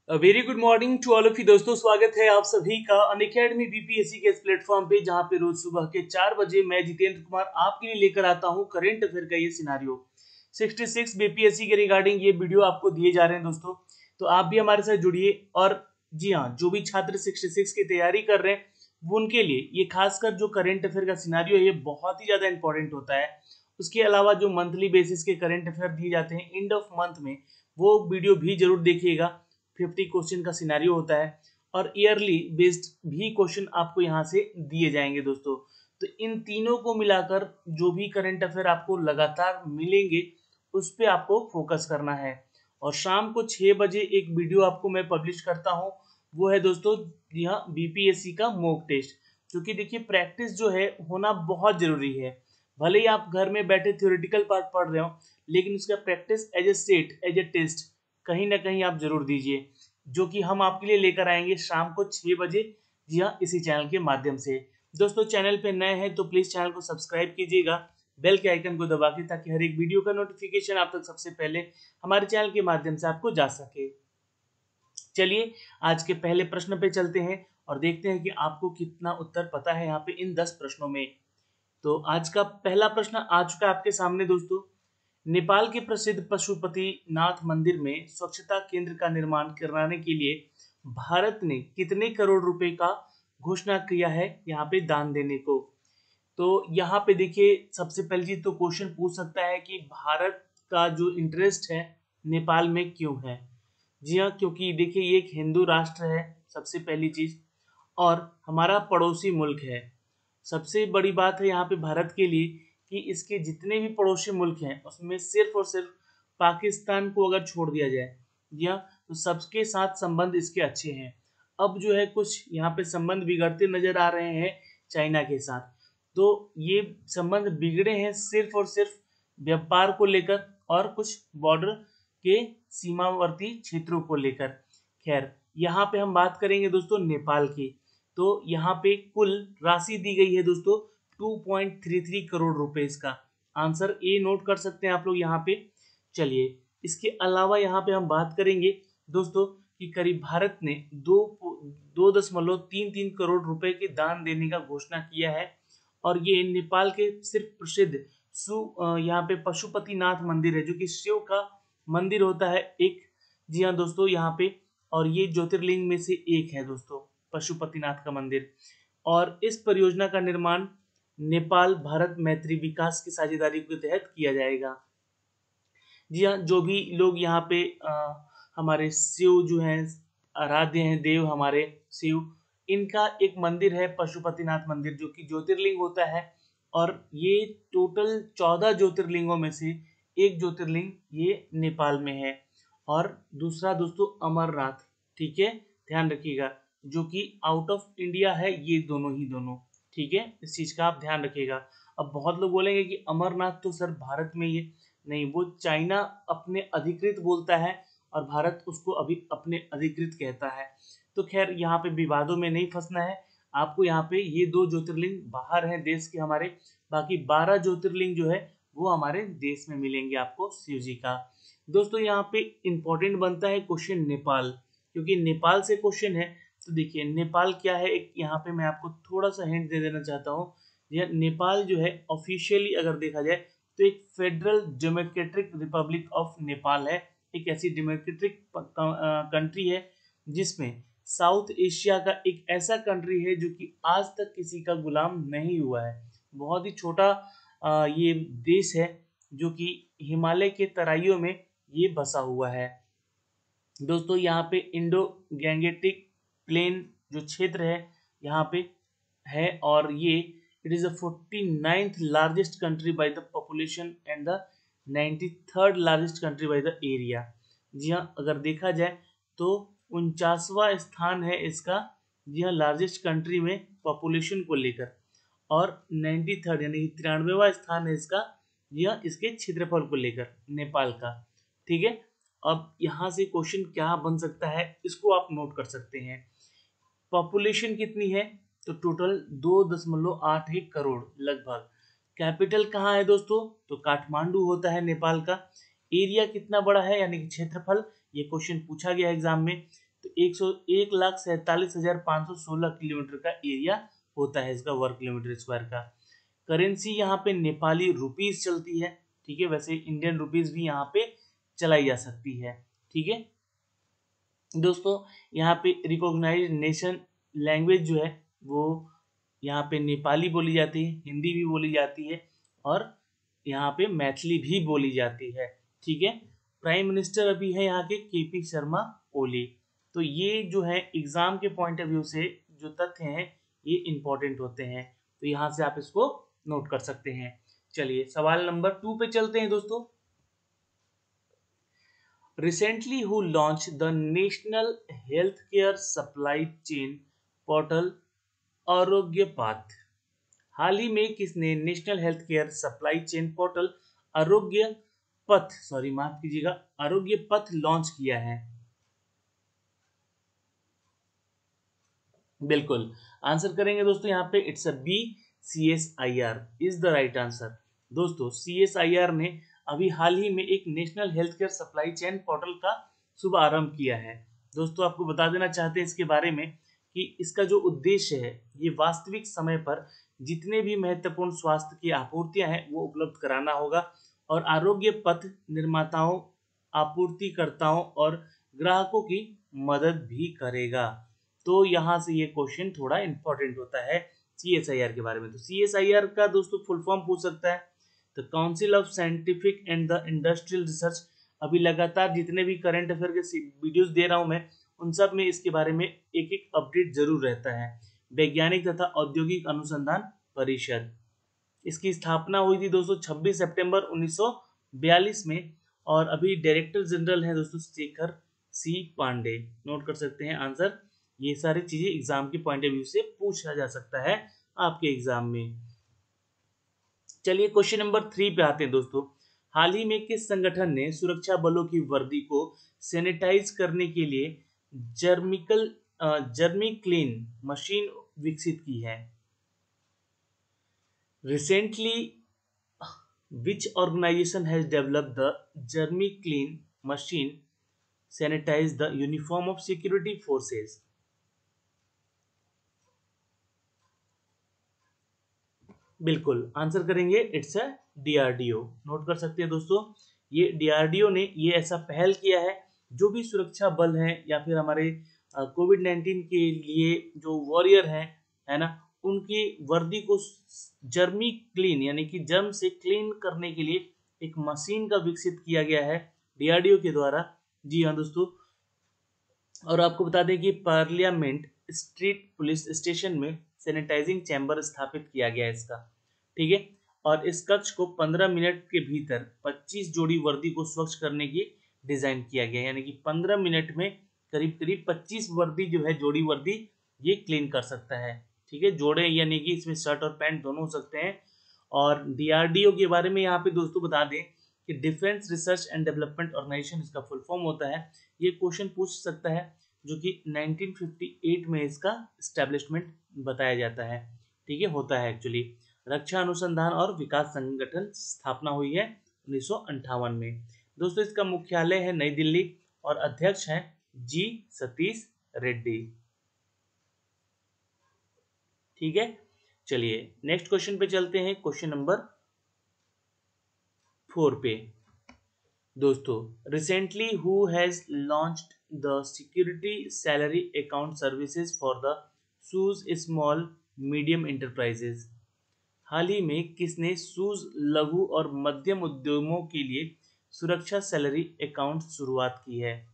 Very good morning to all of you दोस्तों। स्वागत है आप सभी का अनअकैडमी बीपीएससी के इस प्लेटफॉर्म पे, जहां पे रोज सुबह के 4 बजे मैं जितेंद्र कुमार आपके लिए लेकर आता हूं करंट अफेयर का ये सिनारियो 66 बीपीएससी के रिगार्डिंग ये वीडियो आपको दिए जा रहे हैं दोस्तों। तो आप भी हमारे साथ जुड़िए। और जी हाँ, जो भी छात्र 66 की तैयारी कर रहे हैं वो उनके लिए ये खासकर जो करंट अफेयर का सिनारियो है ये बहुत ही ज्यादा इंपॉर्टेंट होता है। उसके अलावा जो मंथली बेसिस के करंट अफेयर दिए जाते हैं एंड ऑफ मंथ में, वो वीडियो भी जरूर देखिएगा। 50 क्वेश्चन का सिनारियो होता है और ईयरली बेस्ड भी क्वेश्चन आपको यहाँ से दिए जाएंगे दोस्तों। तो इन तीनों को मिलाकर जो भी करंट अफेयर आपको लगातार मिलेंगे उस पर आपको फोकस करना है। और शाम को 6 बजे एक वीडियो आपको मैं पब्लिश करता हूँ, वो है दोस्तों यहाँ बीपीएससी का मॉक टेस्ट। क्योंकि देखिए प्रैक्टिस जो है होना बहुत जरूरी है। भले ही आप घर में बैठे थ्योरेटिकल पार्ट पढ़ रहे हो, लेकिन उसका practice as a state as a test कहीं ना कहीं आप जरूर दीजिए, जो कि हम आपके लिए लेकर आएंगे शाम को 6 बजे। जी हाँ, इसी चैनल के माध्यम से। दोस्तों चैनल पे नए हैं तो प्लीज चैनल को सब्सक्राइब कीजिएगा, बेल के आइकन को दबा के, ताकि हर एक वीडियो का नोटिफिकेशन आप तक सबसे पहले हमारे चैनल के माध्यम से आपको जा सके। चलिए आज के पहले प्रश्न पे चलते हैं और देखते हैं कि आपको कितना उत्तर पता है यहाँ पे इन 10 प्रश्नों में। तो आज का पहला प्रश्न आ चुका है आपके सामने दोस्तों। नेपाल के प्रसिद्ध पशुपतिनाथ मंदिर में स्वच्छता केंद्र का निर्माण कराने के लिए भारत ने कितने करोड़ रुपए का घोषणा किया है यहाँ पे दान देने को। तो यहाँ पे देखिए सबसे पहली चीज तो क्वेश्चन पूछ सकता है कि भारत का जो इंटरेस्ट है नेपाल में क्यों है। जी हाँ, क्योंकि देखिए ये एक हिंदू राष्ट्र है सबसे पहली चीज, और हमारा पड़ोसी मुल्क है। सबसे बड़ी बात है यहाँ पे भारत के लिए कि इसके जितने भी पड़ोसी मुल्क हैं उसमें सिर्फ और सिर्फ पाकिस्तान को अगर छोड़ दिया जाए, या तो सबके साथ संबंध इसके अच्छे हैं। अब जो है कुछ यहाँ पे संबंध बिगड़ते नजर आ रहे हैं चाइना के साथ। तो ये संबंध बिगड़े हैं सिर्फ और सिर्फ व्यापार को लेकर और कुछ बॉर्डर के सीमावर्ती क्षेत्रों को लेकर। खैर यहाँ पे हम बात करेंगे दोस्तों नेपाल की। तो यहाँ पे कुल राशि दी गई है दोस्तों 2.33 करोड़ रुपए। इसका आंसर ए नोट कर सकते हैं आप लोग यहाँ पे। चलिए इसके अलावा यहाँ पे हम बात करेंगे दोस्तों कि करीब भारत ने 2.33 करोड़ रुपए के दान देने का घोषणा किया है। और ये नेपाल के सिर्फ प्रसिद्ध यहाँ पे पशुपतिनाथ मंदिर है, जो कि शिव का मंदिर होता है एक। जी हाँ दोस्तों यहाँ पे, और ये ज्योतिर्लिंग में से एक है दोस्तों पशुपतिनाथ का मंदिर। और इस परियोजना का निर्माण नेपाल भारत मैत्री विकास की साझेदारी के तहत किया जाएगा। जी हाँ, जो भी लोग यहाँ पे हमारे शिव जो हैं, आराध्य हैं देव हमारे शिव, इनका एक मंदिर है पशुपतिनाथ मंदिर, जो कि ज्योतिर्लिंग होता है। और ये टोटल 14 ज्योतिर्लिंगों में से एक ज्योतिर्लिंग ये नेपाल में है। और दूसरा दोस्तों अमरनाथ, ठीक है, ध्यान रखिएगा, जो कि आउट ऑफ इंडिया है ये दोनों ही दोनों। ठीक है, इस चीज का आप ध्यान रखिएगा। अब बहुत लोग बोलेंगे कि अमरनाथ तो सर भारत में ही है। नहीं, वो चाइना अपने अधिकृत बोलता है और भारत उसको अभी अपने अधिकृत कहता है। तो खैर यहाँ पे विवादों में नहीं फंसना है आपको। यहाँ पे ये 2 ज्योतिर्लिंग बाहर हैं देश के हमारे, बाकी 12 ज्योतिर्लिंग जो है वो हमारे देश में मिलेंगे आपको शिव जी का। दोस्तों यहाँ पे इंपॉर्टेंट बनता है क्वेश्चन नेपाल, क्योंकि नेपाल से क्वेश्चन है। तो देखिए नेपाल क्या है, एक यहाँ पे मैं आपको थोड़ा सा हिंट दे देना चाहता हूँ। नेपाल जो है ऑफिशियली अगर देखा जाए तो एक federal democratic Republic of Nepal है। एक ऐसी डेमोक्रेटिक कंट्री है जिसमें साउथ एशिया का एक ऐसा कंट्री है जो कि आज तक किसी का गुलाम नहीं हुआ है। बहुत ही छोटा ये देश है जो कि हिमालय के तराइयों में ये बसा हुआ है दोस्तों। यहाँ पे इंडो गैंगेटिक प्लेन जो क्षेत्र है यहाँ पे है, और ये it is the 49th largest country by the population and the 93rd largest country by the area. जी हाँ, अगर देखा जाए तो 49वां स्थान है इसका, जी हाँ, लार्जेस्ट कंट्री में पॉपुलेशन को लेकर। और 93rd यानी 93वां स्थान है इसका, जी हाँ, इसके क्षेत्रफल को लेकर नेपाल का। ठीक है, अब यहाँ से क्वेश्चन क्या बन सकता है इसको आप नोट कर सकते हैं। पॉपुलेशन कितनी है, तो टोटल 2.81 करोड़ लगभग। कैपिटल कहाँ है दोस्तों, तो काठमांडू होता है नेपाल का। एरिया कितना बड़ा है यानी कि क्षेत्रफल, ये क्वेश्चन पूछा गया एग्जाम में तो 1,47,516 किलोमीटर का एरिया होता है इसका, वर्ग किलोमीटर स्क्वायर का। करेंसी यहाँ पे नेपाली रुपीस चलती है, ठीक है। वैसे इंडियन रुपीस भी यहाँ पे चलाई जा सकती है, ठीक है दोस्तों। यहाँ पे रिकॉग्नाइज नेशन लैंग्वेज जो है वो यहाँ पे नेपाली बोली जाती है, हिंदी भी बोली जाती है और यहाँ पे मैथिली भी बोली जाती है, ठीक है। प्राइम मिनिस्टर अभी है यहाँ के केपी शर्मा ओली। तो ये जो है एग्जाम के पॉइंट ऑफ व्यू से जो तथ्य हैं ये इंपॉर्टेंट होते हैं, तो यहाँ से आप इसको नोट कर सकते हैं। चलिए सवाल नंबर 2 पे चलते हैं दोस्तों। Recently who launched the National Healthcare Supply Chain Portal आरोग्य पाथ? हाल ही में किसने national health care supply chain portal आरोग्य पथ लॉन्च किया है? बिल्कुल आंसर करेंगे दोस्तों यहाँ पे, it's a B, CSIR is the right answer. दोस्तों CSIR ने अभी हाल ही में एक national health care supply chain portal का शुभारंभ किया है। दोस्तों आपको बता देना चाहते हैं इसके बारे में कि इसका जो उद्देश्य है ये वास्तविक समय पर जितने भी महत्वपूर्ण स्वास्थ्य की आपूर्तियां हैं वो उपलब्ध कराना होगा और आरोग्य पथ निर्माताओं, आपूर्तिकर्ताओं और ग्राहकों की मदद भी करेगा। तो यहाँ से ये क्वेश्चन थोड़ा इंपॉर्टेंट होता है CSIR के बारे में। तो CSIR का दोस्तों फुल फॉर्म पूछ सकता है the council of scientific and the industrial research. अभी लगातार जितने भी करंट अफेयर के वीडियोस दे रहा हूं मैं उन सब में इसके बारे में एक एक अपडेट जरूर रहता है। वैज्ञानिक तथा औद्योगिक अनुसंधान परिषद, इसकी स्थापना हुई थी दोस्तों 26 सितंबर 1942 में और अभी डायरेक्टर जनरल है दोस्तों शेखर सी पांडे। नोट कर सकते हैं आंसर। ये सारी चीजें एग्जाम के पॉइंट ऑफ व्यू से पूछा जा सकता है आपके एग्जाम में। चलिए क्वेश्चन नंबर 3 पे आते हैं दोस्तों। हाल ही में किस संगठन ने सुरक्षा बलों की वर्दी को सैनिटाइज करने के लिए जर्मी क्लीन मशीन विकसित की है? Recently which organization has developed the germi clean machine sanitize the uniform of security forces? बिल्कुल आंसर करेंगे, इट्स अ DRDO। नोट कर सकते हैं दोस्तों, ये DRDO ने ये ऐसा पहल किया है जो भी सुरक्षा बल हैं या फिर हमारे कोविड-19 के लिए जो वॉरियर हैं, है ना, उनकी वर्दी को जर्मी क्लीन यानी कि जर्म से क्लीन करने के लिए एक मशीन का विकसित किया गया है DRDO के द्वारा। जी हाँ दोस्तों, और आपको बता दें कि पार्लियामेंट स्ट्रीट पुलिस स्टेशन में सैनिटाइजिंग चैम्बर स्थापित किया गया है इसका, ठीक है। और इस कक्ष को 15 मिनट के भीतर 25 जोड़ी वर्दी को स्वच्छ करने की डिजाइन किया गया है, यानी कि 15 मिनट में करीब करीब 25 वर्दी जो है, जोड़ी वर्दी ये क्लीन कर सकता है, ठीक है। जोड़े यानी कि इसमें शर्ट और पैंट दोनों हो सकते हैं। और DRDO के बारे में यहाँ पे दोस्तों बता दें कि defence research and development organisation इसका फुल फॉर्म होता है। ये क्वेश्चन पूछ सकता है, जो कि 1958 में इसका एस्टेब्लिशमेंट बताया जाता है, ठीक है, होता है एक्चुअली। रक्षा अनुसंधान और विकास संगठन स्थापना हुई है 1958 में। दोस्तों इसका मुख्यालय है नई दिल्ली और अध्यक्ष हैं जी सतीश रेड्डी, ठीक है। चलिए नेक्स्ट क्वेश्चन पे चलते हैं, क्वेश्चन नंबर 4 पे। दोस्तों recently who has launched the security salary account services for the सूज स्मॉल मीडियम एंटरप्राइजेज? हाल ही में किसने सूज लघु और मध्यम उद्यमों के लिए सुरक्षा सैलरी अकाउंट शुरुआत की है?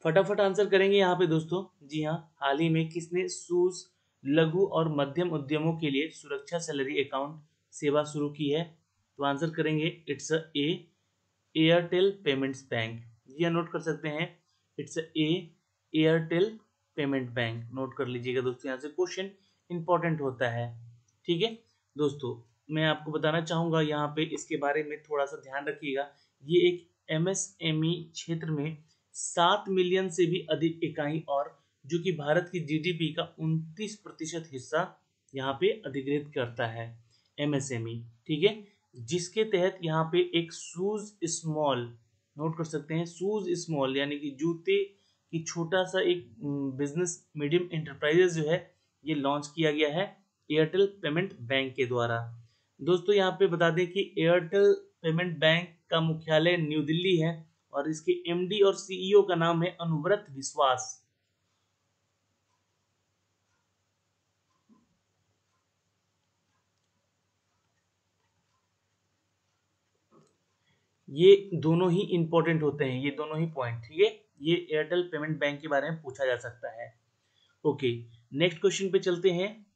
फटाफट आंसर करेंगे यहाँ पे दोस्तों। जी हाँ, हाल ही में किसने सूज लघु और मध्यम उद्यमों के लिए सुरक्षा सैलरी अकाउंट सेवा शुरू की है? तो आंसर करेंगे, it's a Airtel payments bank. ये नोट कर सकते हैं, it's a Airtel payment bank. Note कर लीजिएगा दोस्तों, यहाँ से क्वेश्चन इंपॉर्टेंट होता है, ठीक है। दोस्तों मैं आपको बताना चाहूँगा यहाँ पे इसके बारे में थोड़ा सा ध्यान रखिएगा। ये एक MSME क्षेत्र में 7 मिलियन से भी अधिक इकाई और जो कि भारत की GDP का 29% हिस्सा यहाँ पे अधिग्रहित करता है MSME, ठीक है। जिसके तहत यहाँ पे एक सूज स्मॉल नोट कर सकते हैं। शूज स्मॉल यानी कि जूते की छोटा सा एक बिजनेस मीडियम एंटरप्राइजेस जो है ये लॉन्च किया गया है एयरटेल पेमेंट बैंक के द्वारा। दोस्तों यहाँ पे बता दें कि एयरटेल पेमेंट बैंक का मुख्यालय न्यू दिल्ली है और इसके एमडी और सीईओ का नाम है अनुव्रत विश्वास। ये दोनों ही इंपॉर्टेंट होते हैं, ये दोनों ही पॉइंट, ठीक है। ये एयरटेल पेमेंट बैंक के बारे में पूछा जा सकता है। ओके, नेक्स्ट क्वेश्चन पे चलते हैं।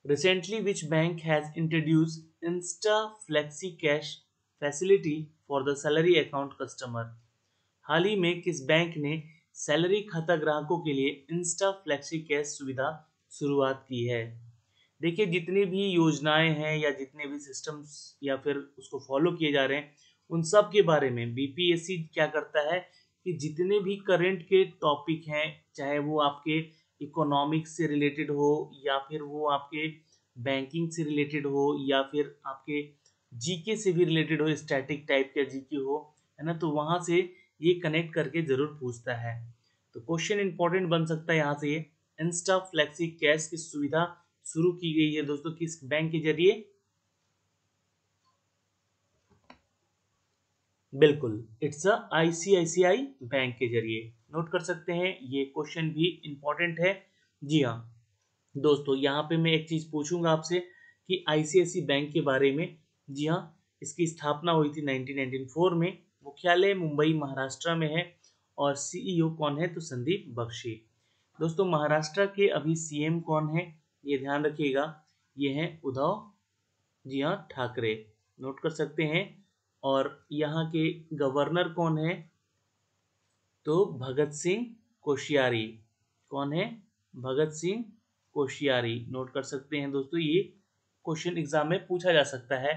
Recently which bank has introduced insta flexi cash facility for the salary account customer. हाल ही में किस बैंक ने सैलरी खाता ग्राहकों के लिए इंस्टा फ्लेक्सी कैश सुविधा शुरुआत की है। देखिए, जितनी भी योजनाएं हैं या जितने भी सिस्टम्स या फिर उसको फॉलो किए जा रहे हैं उन सब के बारे में बीपीएससी क्या करता है कि जितने भी करंट के टॉपिक हैं, चाहे वो आपके इकोनॉमिक्स से रिलेटेड हो या फिर वो आपके बैंकिंग से रिलेटेड हो या फिर आपके जीके से भी रिलेटेड हो, स्टैटिक टाइप का जीके हो, है ना, तो वहां से ये कनेक्ट करके जरूर पूछता है। तो क्वेश्चन इंपॉर्टेंट बन सकता है यहाँ से ये। इंस्टा फ्लेक्सी कैश की सुविधा शुरू की गई है दोस्तों किस बैंक के जरिए। बिल्कुल, इट्स अ आईसीआईसीआई बैंक के जरिए। नोट कर सकते हैं, ये क्वेश्चन भी इंपॉर्टेंट है। जी हाँ दोस्तों, यहाँ पे मैं एक चीज पूछूंगा आपसे कि आईसीआईसी बैंक के बारे में। जी हाँ, इसकी स्थापना हुई थी 1994 में, मुख्यालय मुंबई महाराष्ट्र में है और सीईओ कौन है, तो संदीप बख्शी। दोस्तों महाराष्ट्र के अभी सीएम कौन है, ये ध्यान रखिएगा, ये है उद्धव, जी हाँ, ठाकरे। नोट कर सकते हैं। और यहाँ के गवर्नर कौन है, तो भगत सिंह कोश्यारी। कौन है, भगत सिंह कोश्यारी। नोट कर सकते हैं दोस्तों, ये क्वेश्चन एग्जाम में पूछा जा सकता है,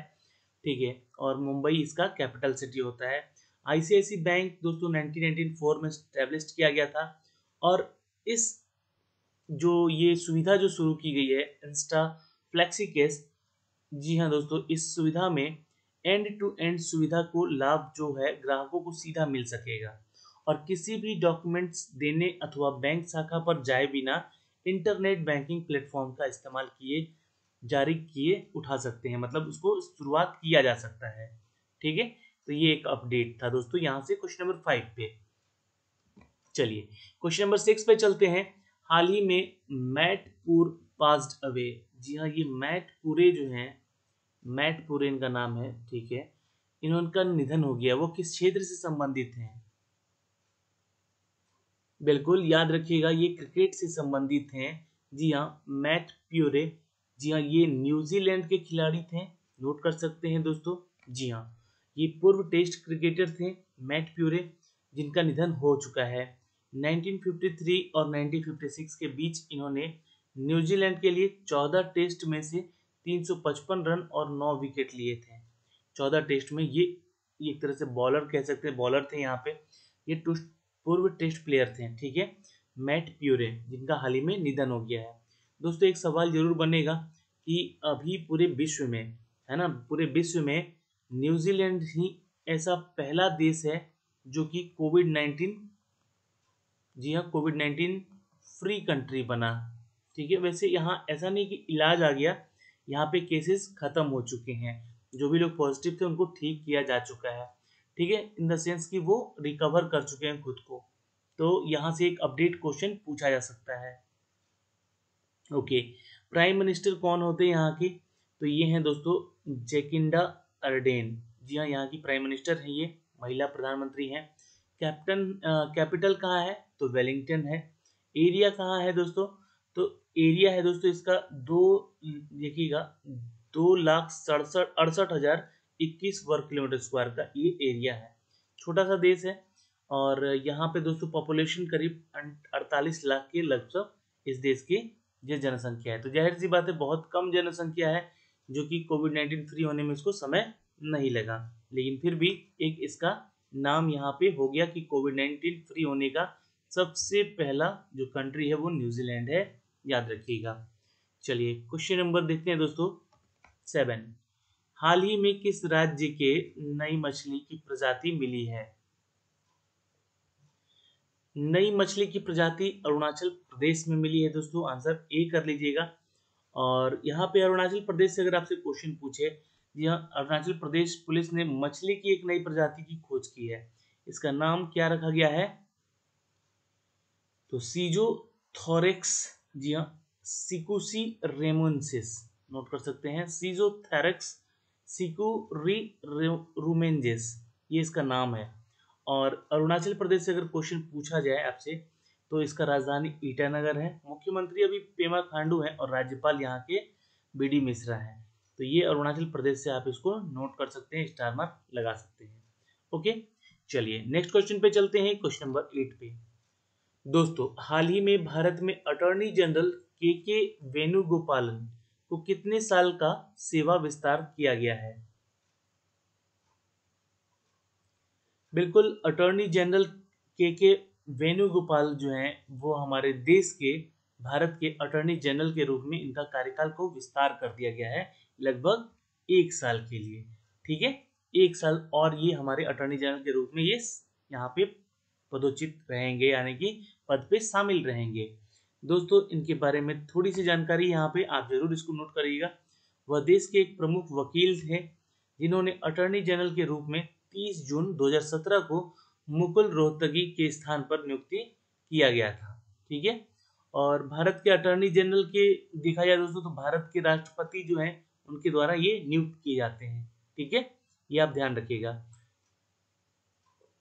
ठीक है। और मुंबई इसका कैपिटल सिटी होता है। आईसीआईसी बैंक दोस्तों 1994 में स्टैब्लिश किया गया था और इस जो ये सुविधा जो शुरू की गई है इंस्टा फ्लेक्सी कैश, जी हाँ दोस्तों, इस सुविधा में एंड टू एंड सुविधा को लाभ जो है ग्राहकों को सीधा मिल सकेगा और किसी भी डॉक्यूमेंट्स देने अथवा बैंक शाखा पर जाए बिना इंटरनेट बैंकिंग प्लेटफॉर्म का इस्तेमाल किए जारी किए उठा सकते हैं, मतलब उसको शुरुआत किया जा सकता है, ठीक है। तो ये एक अपडेट था दोस्तों यहाँ से क्वेश्चन नंबर 5 पे। चलिए क्वेश्चन नंबर 6 पे चलते हैं। हाल ही में मैट पूर पास्ड अवे। जी हाँ, ये मैट पूरे जो हैं, मैट पूरे इनका नाम है, ठीक है, इनका निधन हो गया। वो किस क्षेत्र से संबंधित हैं, बिल्कुल याद रखिएगा, ये क्रिकेट से संबंधित हैं। जी हाँ, मैट प्यूरे, जी हाँ, ये न्यूजीलैंड के खिलाड़ी थे। नोट कर सकते हैं दोस्तों। जी हाँ, ये पूर्व टेस्ट क्रिकेटर थे मैट प्यूरे, जिनका निधन हो चुका है। 1953 और 1956 के बीच इन्होंने न्यूजीलैंड के लिए 14 टेस्ट में से 355 रन और 9 विकेट लिए थे। 14 टेस्ट में ये एक तरह से बॉलर कह सकते हैं, बॉलर थे यहाँ पे। ये पूर्व टेस्ट प्लेयर थे, ठीक है, मैट प्यूरे, जिनका हाल ही में निधन हो गया है। दोस्तों एक सवाल जरूर बनेगा कि अभी पूरे विश्व में, है ना, पूरे विश्व में न्यूजीलैंड ही ऐसा पहला देश है जो कि कोविड-19, जी हाँ, कोविड-19 फ्री कंट्री बना, ठीक है। वैसे यहाँ ऐसा नहीं कि इलाज आ गया, यहाँ पे केसेस खत्म हो चुके हैं, जो भी लोग पॉजिटिव थे उनको ठीक किया जा चुका है, ठीक है, इन द सेंस कि वो रिकवर कर चुके हैं खुद को। तो यहाँ से एक अपडेट क्वेश्चन पूछा जा सकता है। ओके, प्राइम मिनिस्टर कौन होते हैं यहाँ के, तो ये हैं दोस्तों जेकिंडा अर्डेन। जी हाँ, यहाँ की प्राइम मिनिस्टर है, ये महिला प्रधानमंत्री हैं। कैपिटल कहाँ है, तो वेलिंगटन है। एरिया कहाँ है दोस्तों, तो एरिया है दोस्तों इसका देखिएगा 2,67,68,021 वर्ग किलोमीटर स्क्वायर का ये एरिया है। छोटा सा देश है और यहाँ पे दोस्तों पॉपुलेशन करीब 48 लाख के लगभग इस देश की ये जनसंख्या है। तो जाहिर सी बात है बहुत कम जनसंख्या है, जो कि कोविड-19 फ्री होने में इसको समय नहीं लगा, लेकिन फिर भी एक इसका नाम यहाँ पे हो गया कि कोविड-19 फ्री होने का सबसे पहला जो कंट्री है वो न्यूजीलैंड है, याद रखिएगा। चलिए क्वेश्चन नंबर देखते हैं दोस्तों 7। हाल ही में किस राज्य के नई मछली की प्रजाति मिली है। नई मछली की प्रजाति अरुणाचल प्रदेश में मिली है दोस्तों, आंसर ए कर लीजिएगा। और यहाँ पे अरुणाचल प्रदेश से अगर आपसे क्वेश्चन पूछे, जी हाँ, अरुणाचल प्रदेश पुलिस ने मछली की एक नई प्रजाति की खोज की है, इसका नाम क्या रखा गया है? तो सीजोथोरेक्स, जी हाँ, सिकुसी रेमोन्सिस, नोट कर सकते हैं, सीजोथेरेक्स सिकुरी रूमेंजेस, ये इसका नाम है। और अरुणाचल प्रदेश से अगर क्वेश्चन पूछा जाए आपसे, तो इसका राजधानी ईटानगर है, मुख्यमंत्री अभी पेमा खांडू है और राज्यपाल यहाँ के बीडी मिश्रा है। तो ये अरुणाचल प्रदेश से आप इसको नोट कर सकते हैं, स्टार मार्क लगा सकते हैं। ओके, चलिए नेक्स्ट क्वेश्चन पे चलते हैं, क्वेश्चन नंबर 8 पे। दोस्तों, हाल ही में भारत में अटॉर्नी जनरल के वेणुगोपालन को कितने साल का सेवा विस्तार किया गया है? बिल्कुल, अटॉर्नी जनरल के वेणुगोपाल जो हैं वो हमारे देश के, भारत के अटॉर्नी जनरल के रूप में इनका कार्यकाल को विस्तार कर दिया गया है लगभग 1 साल के लिए। ठीक है, 1 साल और ये हमारे अटॉर्नी जनरल के रूप में ये यहाँ पे पदोचित रहेंगे, यानी कि पद पे शामिल रहेंगे। दोस्तों, इनके बारे में थोड़ी सी जानकारी यहाँ पे आप जरूर इसको नोट करिएगा। वह देश के एक प्रमुख वकील थे जिन्होंने अटॉर्नी जनरल के रूप में 30 जून 2017 को मुकुल रोहतगी के स्थान पर नियुक्ति किया गया था। ठीक है, और भारत के अटॉर्नी जनरल के देखा जाए दोस्तों, तो भारत के राष्ट्रपति जो हैं उनके द्वारा ये नियुक्त किए जाते हैं। ठीक है, ये आप ध्यान रखिएगा।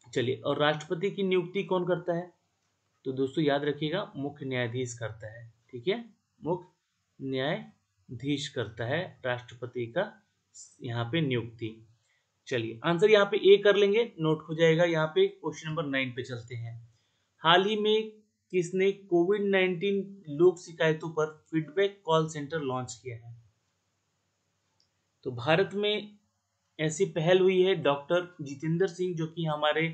चलिए, और राष्ट्रपति की नियुक्ति कौन करता है? तो दोस्तों याद रखिएगा, मुख्य न्यायाधीश करता है। ठीक है, मुख्य न्यायाधीश करता है राष्ट्रपति का यहाँ पे नियुक्ति। चलिए, आंसर यहाँ पे ए कर लेंगे, नोट हो जाएगा। यहाँ पे क्वेश्चन नंबर 9 पे चलते हैं। हाल ही में किसने कोविड-19 लोक शिकायतों पर फीडबैक कॉल सेंटर लॉन्च किया है? तो भारत में ऐसी पहल हुई है, डॉक्टर जितेंद्र सिंह जो कि हमारे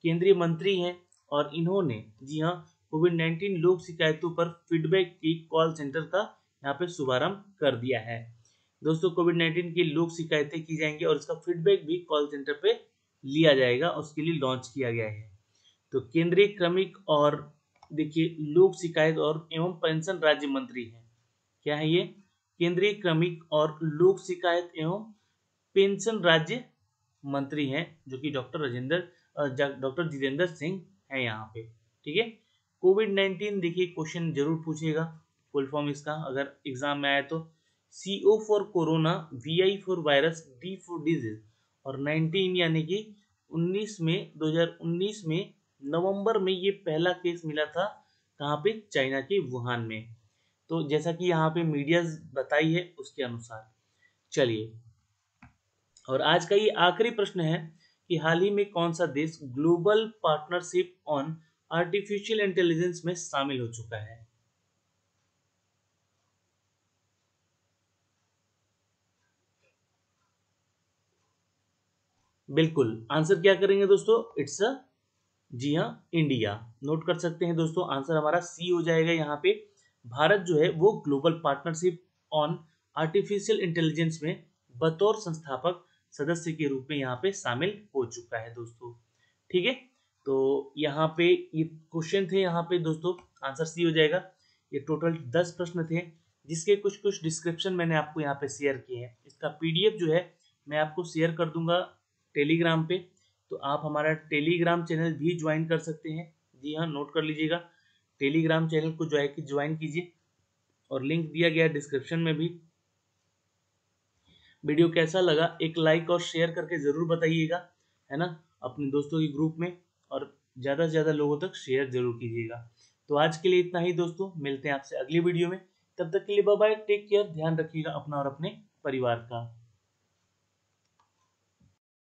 केंद्रीय मंत्री हैं, और इन्होंने, जी हाँ, कोविड-19 लोक शिकायतों पर फीडबैक की कॉल सेंटर का यहाँ पे शुभारंभ कर दिया है। दोस्तों, कोविड-19 की लोक शिकायतें की जाएंगी और इसका फीडबैक भी कॉल सेंटर पे लिया जाएगा, उसके लिए लॉन्च किया गया है। तो केंद्रीय क्रमिक और देखिए लोक शिकायत और एवं पेंशन राज्य मंत्री हैं। क्या है ये? केंद्रीय क्रमिक और लोक शिकायत एवं पेंशन राज्य मंत्री हैं, जो कि डॉक्टर जितेंद्र सिंह हैं यहाँ पे। ठीक है, कोविड-19 देखिए क्वेश्चन जरूर पूछेगा, फुल फॉर्म इसका अगर एग्जाम में आया तो CO for corona, VI for virus, D for disease, और 19 यानी कि 2019 में नवंबर में ये पहला केस मिला था, कहाँ पे? चाइना के वुहान में। तो जैसा कि यहाँ पे मीडिया बताई है उसके अनुसार। चलिए, और आज का ये आखिरी प्रश्न है कि हाल ही में कौन सा देश global partnership on artificial intelligence में शामिल हो चुका है? बिल्कुल, आंसर क्या करेंगे दोस्तों? इट्स अ, जी हाँ, इंडिया। नोट कर सकते हैं दोस्तों, आंसर हमारा सी हो जाएगा। यहाँ पे भारत जो है वो global partnership on artificial intelligence में बतौर संस्थापक सदस्य के रूप में यहाँ पे शामिल हो चुका है दोस्तों। ठीक है, तो यहाँ पे ये क्वेश्चन थे, यहाँ पे दोस्तों आंसर सी हो जाएगा। ये टोटल 10 प्रश्न थे, जिसके कुछ कुछ डिस्क्रिप्शन मैंने आपको यहाँ पे शेयर किए हैं। इसका PDF जो है मैं आपको शेयर कर दूंगा टेलीग्राम पे, तो आप हमारा टेलीग्राम चैनल भी ज्वाइन कर सकते हैं। जी हाँ, नोट कर लीजिएगा, टेलीग्राम चैनल को ज्वाइन कीजिए, और लिंक दिया गया है डिस्क्रिप्शन में भी। वीडियो कैसा लगा एक लाइक और शेयर करके ज़रूर बताइएगा, है ना, अपने दोस्तों के ग्रुप में, और ज़्यादा से ज़्यादा लोगों तक शेयर जरूर कीजिएगा। तो आज के लिए इतना ही दोस्तों, मिलते हैं आपसे अगली वीडियो में। तब तक के लिए बाय बाय, टेक केयर, ध्यान रखिएगा अपना और अपने परिवार का।